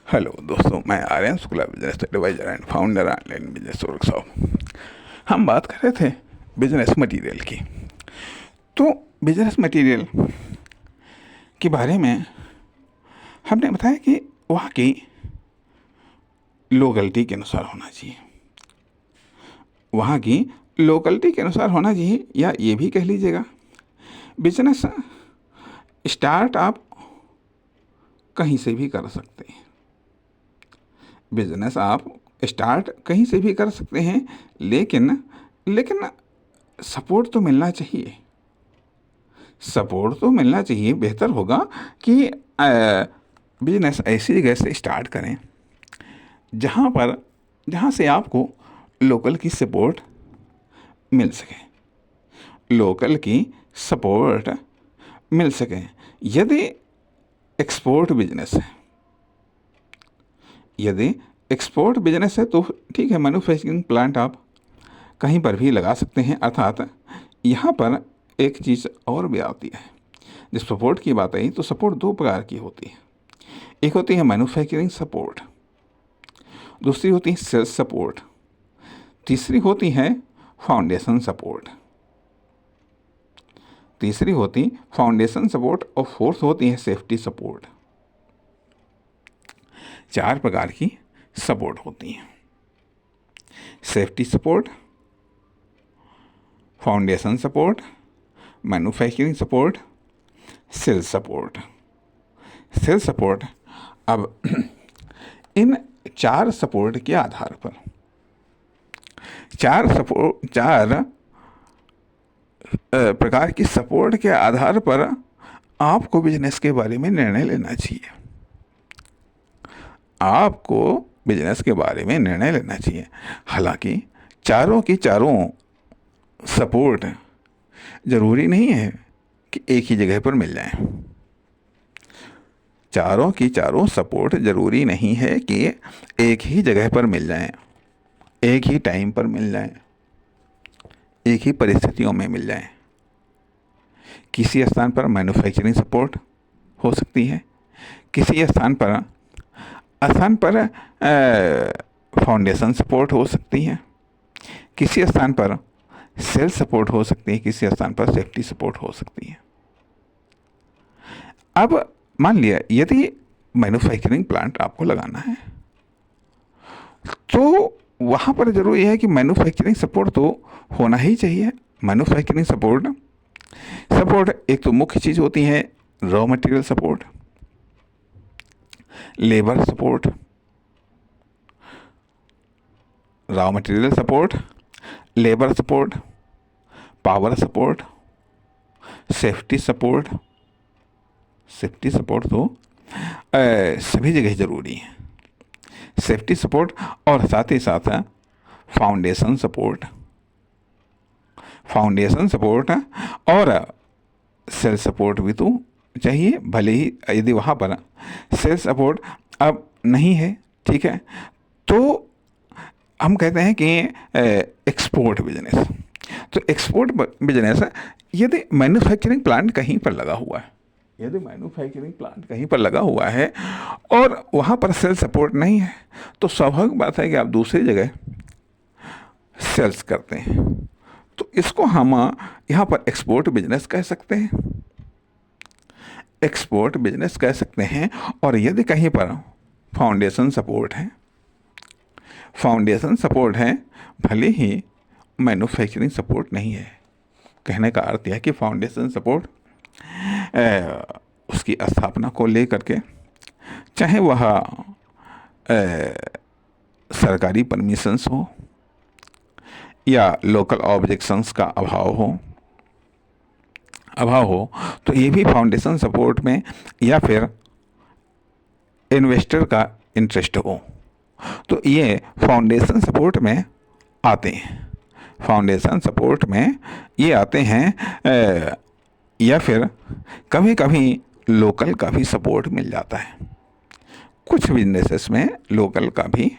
Hello दोस्तों, मैं Aryan Shukla, business adviser and founder online business workshop. हम बात कर रहे थे बिजनेस मटेरियल की। तो बिजनेस मटेरियल के बारे में हमने बताया कि वहाँ की लोकलिटी के अनुसार होना चाहिए, वहाँ की लोकलिटी के अनुसार होना चाहिए, या ये भी कह लीजिएगा बिजनेस स्टार्ट आप कहीं से भी कर सकते हैं। बिजनेस आप स्टार्ट कहीं से भी कर सकते हैं, लेकिन लेकिन सपोर्ट तो मिलना चाहिए। सपोर्ट तो मिलना चाहिए। बेहतर होगा कि बिजनेस ऐसी जगह से स्टार्ट करें जहाँ से आपको लोकल की सपोर्ट मिल सके, लोकल की सपोर्ट मिल सके। यदि एक्सपोर्ट बिजनेस है, यदि एक्सपोर्ट बिजनेस है तो ठीक है, मैन्युफैक्चरिंग प्लांट आप कहीं पर भी लगा सकते हैं। अर्थात यहाँ पर एक चीज़ और भी आती है। जब सपोर्ट की बात आई तो सपोर्ट दो प्रकार की होती है। एक होती है मैन्युफैक्चरिंग सपोर्ट, दूसरी होती है सेल्स सपोर्ट, तीसरी होती है फाउंडेशन सपोर्ट। तीसरी होती फाउंडेशन सपोर्ट और फोर्थ होती है सेफ्टी सपोर्ट। चार प्रकार की सपोर्ट होती हैं: safety support, foundation support, manufacturing support, sales support. Sales support, अब इन चार सपोर्ट के आधार पर, चार प्रकार की सपोर्ट के आधार पर आपको बिजनेस के बारे में निर्णय लेना चाहिए। आपको बिजनेस के बारे में निर्णय लेना चाहिए। हालांकि चारों की चारों सपोर्ट ज़रूरी नहीं है कि एक ही जगह पर मिल जाए। चारों की चारों सपोर्ट ज़रूरी नहीं है कि एक ही जगह पर मिल जाए, एक ही टाइम पर मिल जाए, एक ही परिस्थितियों में मिल जाए। किसी स्थान पर मैन्युफैक्चरिंग सपोर्ट हो सकती है, किसी स्थान पर फाउंडेशन सपोर्ट हो सकती है, किसी स्थान पर सेल्स सपोर्ट हो सकती है, किसी स्थान पर सेफ्टी सपोर्ट हो सकती है। अब मान लिया यदि मैन्युफैक्चरिंग प्लांट आपको लगाना है तो वहाँ पर ज़रूरी है कि मैन्युफैक्चरिंग सपोर्ट तो होना ही चाहिए। मैन्युफैक्चरिंग सपोर्ट एक तो मुख्य चीज़ होती है raw material support, labour support, raw material support, labour support, power support, safety support. Safety support तो सभी जगह ज़रूरी है। सेफ्टी सपोर्ट और साथ ही साथ फाउंडेशन सपोर्ट, और सेल सपोर्ट भी तो चाहिए। भले ही यदि वहाँ पर सेल सपोर्ट अब नहीं है, ठीक है, तो हम कहते हैं कि एक्सपोर्ट बिजनेस। तो एक्सपोर्ट बिजनेस यदि मैन्युफैक्चरिंग प्लांट कहीं पर लगा हुआ है, यदि मैन्युफैक्चरिंग प्लांट कहीं पर लगा हुआ है और वहाँ पर सेल सपोर्ट नहीं है, तो स्वाभाविक बात है कि आप दूसरी जगह सेल्स करते हैं। तो इसको हम यहाँ पर एक्सपोर्ट बिजनेस कह सकते हैं, एक्सपोर्ट बिजनेस कह सकते हैं। और यदि कहीं पर फाउंडेशन सपोर्ट है, भले ही मैन्युफैक्चरिंग सपोर्ट नहीं है, कहने का अर्थ यह कि फाउंडेशन सपोर्ट उसकी स्थापना को लेकर के, चाहे वह सरकारी परमिशंस हो या लोकल ऑब्जेक्शंस का अभाव हो, तो ये भी फाउंडेशन सपोर्ट में, या फिर इन्वेस्टर का इंटरेस्ट हो, तो ये फाउंडेशन सपोर्ट में आते हैं। फाउंडेशन सपोर्ट में ये आते हैं। या फिर कभी कभी लोकल का भी सपोर्ट मिल जाता है। कुछ बिजनेसेस में लोकल का भी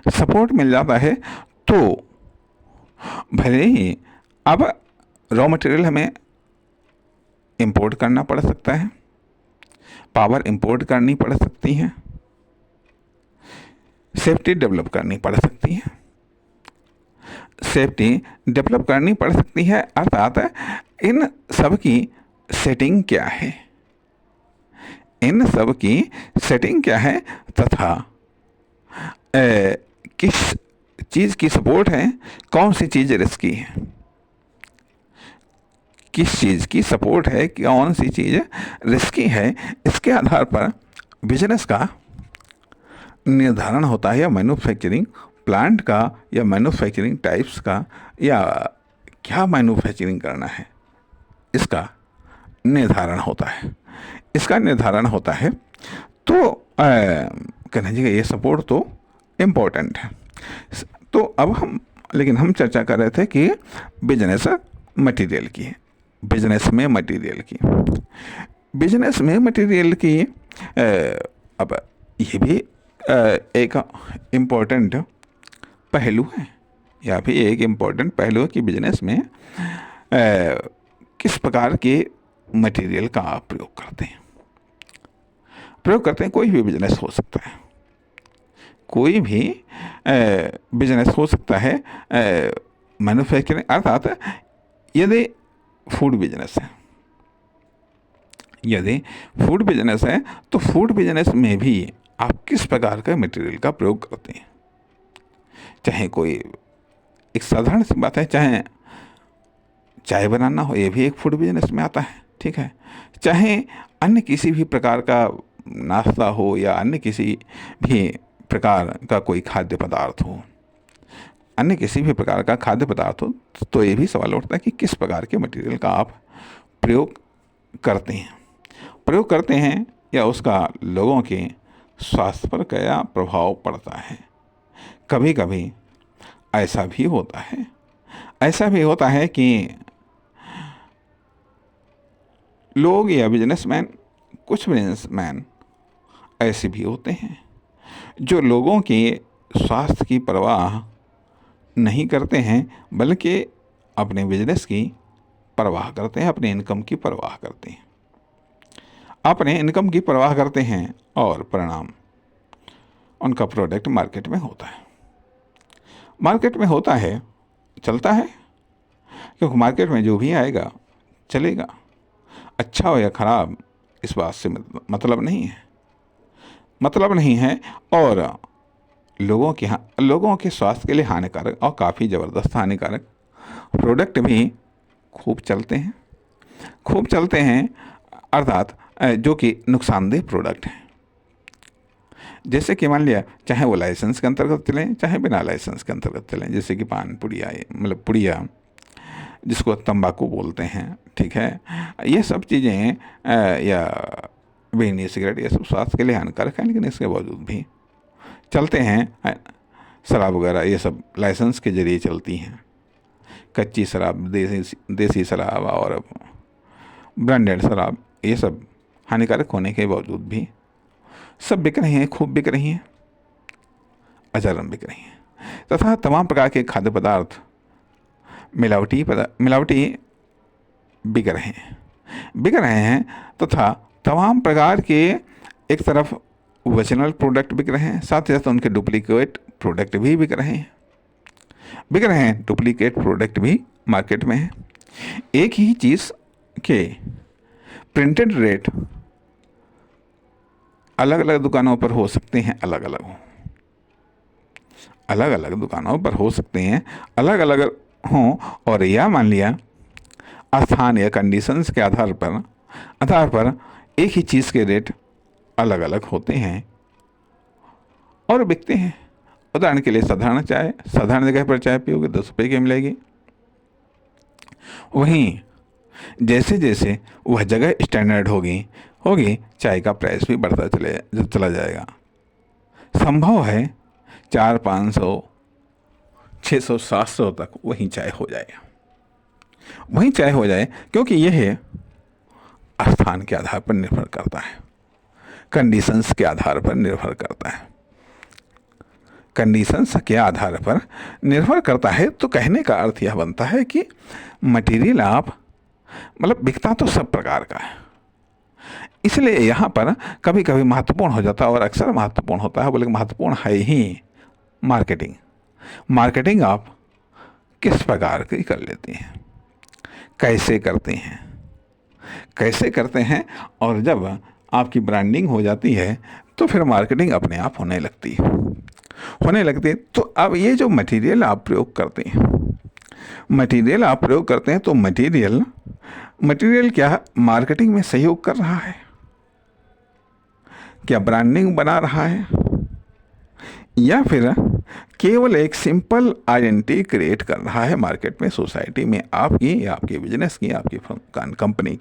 सपोर्ट मिल जाता है। तो भले ही अब रॉ मटेरियल हमें इंपोर्ट करना पड़ सकता है, पावर इंपोर्ट करनी पड़ सकती है, सेफ्टी डेवलप करनी पड़ सकती है। सेफ्टी डेवलप करनी पड़ सकती है अर्थात इन सब की सेटिंग क्या है, इन सब की सेटिंग क्या है तथा किस चीज़ की सपोर्ट है, कौन सी चीज़ रिस्की है, किस चीज़ की सपोर्ट है, कौन सी चीज़ रिस्की है, इसके आधार पर बिजनेस का निर्धारण होता है, या मैन्युफैक्चरिंग प्लांट का, या मैन्युफैक्चरिंग टाइप्स का, या क्या मैन्युफैक्चरिंग करना है इसका निर्धारण होता है, इसका निर्धारण होता है। तो कहना चाहिए ये सपोर्ट तो इम्पोर्टेंट है। तो अब हम चर्चा कर रहे थे कि बिजनेस मटेरियल की, बिजनेस में मटेरियल की, बिजनेस में मटेरियल की अब ये भी एक इम्पोर्टेंट पहलू है, या फिर एक इम्पोर्टेंट पहलू है कि बिजनेस में किस प्रकार के मटेरियल का आप प्रयोग करते हैं। कोई भी बिजनेस हो सकता है, कोई भी बिजनेस हो सकता है मैन्युफैक्चरिंग, अर्थात यदि फूड बिजनेस है, यदि फूड बिजनेस है तो फूड बिजनेस में भी आप किस प्रकार का मटेरियल का प्रयोग करते हैं। चाहे कोई एक साधारण सी बात है, चाहे चाय बनाना हो, ये भी एक फूड बिजनेस में आता है, ठीक है। चाहे अन्य किसी भी प्रकार का नाश्ता हो, या अन्य किसी भी प्रकार का कोई खाद्य पदार्थ हो, अन्य किसी भी प्रकार का खाद्य पदार्थ हो, तो ये भी सवाल उठता है कि किस प्रकार के मटेरियल का आप प्रयोग करते हैं, या उसका लोगों के स्वास्थ्य पर क्या प्रभाव पड़ता है। कभी कभी ऐसा भी होता है कि लोग या कुछ बिजनेसमैन ऐसे भी होते हैं जो लोगों के स्वास्थ्य की परवाह नहीं करते हैं, बल्कि अपने बिजनेस की परवाह करते हैं, अपने इनकम की परवाह करते हैं, अपने इनकम की परवाह करते हैं, और परिणाम उनका प्रोडक्ट मार्केट में होता है, चलता है, क्योंकि मार्केट में जो भी आएगा चलेगा, अच्छा हो या खराब इस बात से मतलब नहीं है, और लोगों के स्वास्थ्य के लिए हानिकारक और काफ़ी ज़बरदस्त हानिकारक प्रोडक्ट भी खूब चलते हैं, अर्थात जो कि नुकसानदेह प्रोडक्ट हैं। जैसे कि मान लिया, चाहे वो लाइसेंस के अंतर्गत चलें, चाहे बिना लाइसेंस के अंतर्गत चलें, जैसे कि पान पुड़िया, मतलब पुड़िया जिसको तंबाकू बोलते हैं, ठीक है, ये सब चीज़ें या बीड़ी सिगरेट, ये सब स्वास्थ्य के लिए हानिकारक है, लेकिन इसके बावजूद भी चलते हैं। शराब वगैरह ये सब लाइसेंस के जरिए चलती हैं, कच्ची शराब, देसी शराब और ब्रांडेड शराब, ये सब हानिकारक होने के बावजूद भी सब बिक रही हैं, खूब बिक रही हैं, अजरम बिक रही हैं, तथा तमाम प्रकार के खाद्य पदार्थ मिलावटी बिक रहे हैं, तथा तमाम प्रकार के एक तरफ ओरिजिनल प्रोडक्ट बिक रहे हैं, साथ ही साथ उनके डुप्लीकेट प्रोडक्ट भी बिक रहे हैं, डुप्लीकेट प्रोडक्ट भी मार्केट में है। एक ही चीज़ के प्रिंटेड रेट अलग अलग दुकानों पर हो सकते हैं, अलग अलग दुकानों पर हो सकते हैं, अलग अलग हों, और यह मान लिया स्थान या कंडीशंस के आधार पर एक ही चीज़ के रेट अलग अलग होते हैं और बिकते हैं। उदाहरण के लिए साधारण जगह पर चाय पियोगे 10 रुपये की मिलेगी, वहीं जैसे जैसे वह जगह स्टैंडर्ड होगी चाय का प्राइस भी बढ़ता चला जाएगा। संभव है 400, 500, 600, 700 तक वहीं चाय हो जाए, क्योंकि यह स्थान के आधार पर निर्भर करता है, कंडीशंस के आधार पर निर्भर करता है। तो कहने का अर्थ यह बनता है कि मटेरियल बिकता तो सब प्रकार का है, इसलिए यहाँ पर कभी कभी महत्वपूर्ण हो जाता है, और अक्सर महत्वपूर्ण होता है, बल्कि महत्वपूर्ण है ही मार्केटिंग। मार्केटिंग आप किस प्रकार की कर लेते हैं, कैसे करते हैं, कैसे करते हैं, और जब आपकी ब्रांडिंग हो जाती है तो फिर मार्केटिंग अपने आप होने लगती है। तो अब ये जो मटेरियल आप प्रयोग करते हैं, तो मटेरियल क्या मार्केटिंग में सहयोग कर रहा है, क्या ब्रांडिंग बना रहा है, या फिर केवल एक सिंपल आइडेंटिटी क्रिएट कर रहा है मार्केट में, सोसाइटी में, आपकी या आपके बिजनेस की, आपकी कंपनी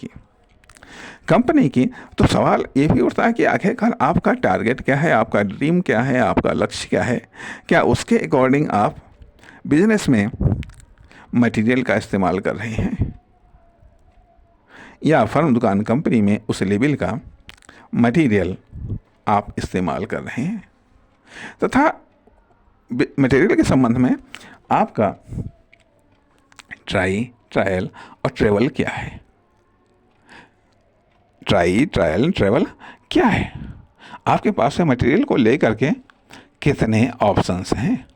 की। तो सवाल ये भी उठता है कि आखिरकार आपका टारगेट क्या है, आपका ड्रीम क्या है, आपका लक्ष्य क्या है, क्या उसके अकॉर्डिंग आप बिजनेस में मटेरियल का इस्तेमाल कर रहे हैं, या फर्म, दुकान, कंपनी में उस लेवल का मटेरियल आप इस्तेमाल कर रहे हैं। तथा मटेरियल के संबंध में आपका ट्रायल और ट्रेवल क्या है, ट्रेवल क्या है, आपके पास से मटेरियल को लेकर के कितने ऑप्शंस हैं,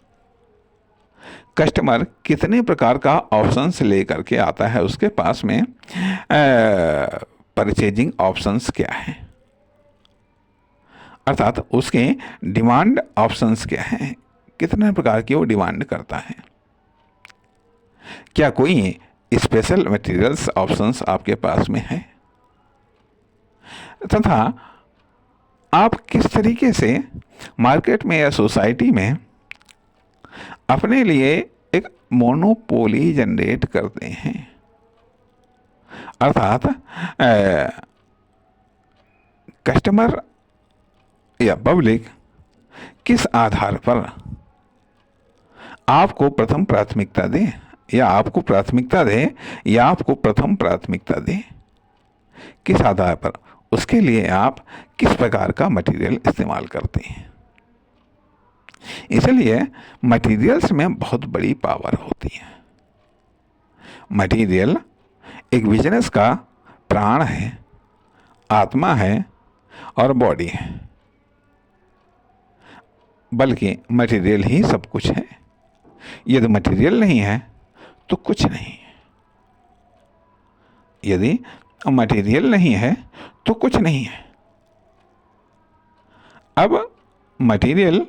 कस्टमर कितने प्रकार का ऑप्शंस लेकर के आता है, उसके पास में परचेजिंग ऑप्शंस क्या है, अर्थात उसके डिमांड ऑप्शंस क्या हैं, कितने प्रकार की वो डिमांड करता है, क्या कोई स्पेशल मटेरियल्स ऑप्शंस आपके पास में है, तथा आप किस तरीके से मार्केट में या सोसाइटी में अपने लिए एक मोनोपोली जनरेट करते हैं, अर्थात कस्टमर या पब्लिक किस आधार पर आपको प्रथम प्राथमिकता दे, या आपको प्रथम प्राथमिकता दे, किस आधार पर, उसके लिए आप किस प्रकार का मटेरियल इस्तेमाल करते हैं। इसलिए मटेरियल्स में बहुत बड़ी पावर होती है। मटेरियल एक बिजनेस का प्राण है, आत्मा है और बॉडी है, बल्कि मटेरियल ही सब कुछ है। यदि मटेरियल नहीं है तो कुछ नहीं है, यदि मटेरियल नहीं है तो कुछ नहीं है। अब मटेरियल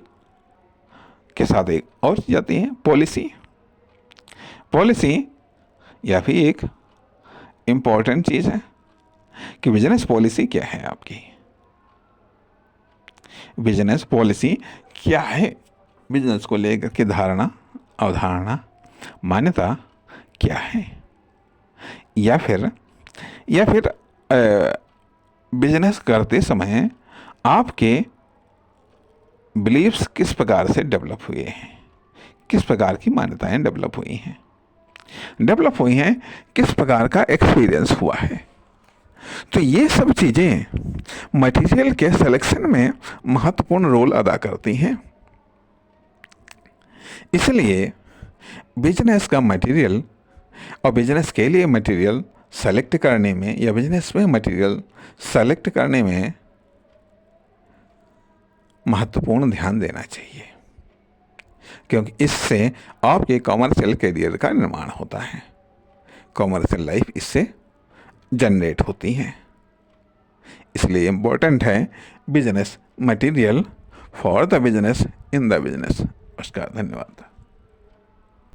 के साथ एक और चीज आती है, पॉलिसी या फिर एक इम्पॉर्टेंट चीज है कि बिजनेस पॉलिसी क्या है आपकी, बिजनेस पॉलिसी क्या है, बिजनेस को लेकर के धारणा, अवधारणा, मान्यता क्या है, या फिर बिजनेस करते समय आपके बिलीव्स किस प्रकार से डेवलप हुए हैं, किस प्रकार की मान्यताएं डेवलप हुई हैं, किस प्रकार का एक्सपीरियंस हुआ है। तो ये सब चीज़ें मटेरियल के सिलेक्शन में महत्वपूर्ण रोल अदा करती हैं। इसलिए बिजनेस का मटेरियल और बिजनेस के लिए मटेरियल सेलेक्ट करने में, या बिजनेस में मटेरियल सेलेक्ट करने में महत्वपूर्ण ध्यान देना चाहिए, क्योंकि इससे आपके कॉमर्शियल करियर का निर्माण होता है, कॉमर्शियल लाइफ इससे जनरेट होती है। इसलिए इम्पोर्टेंट है business material for the business in the business. नमस्कार, धन्यवाद।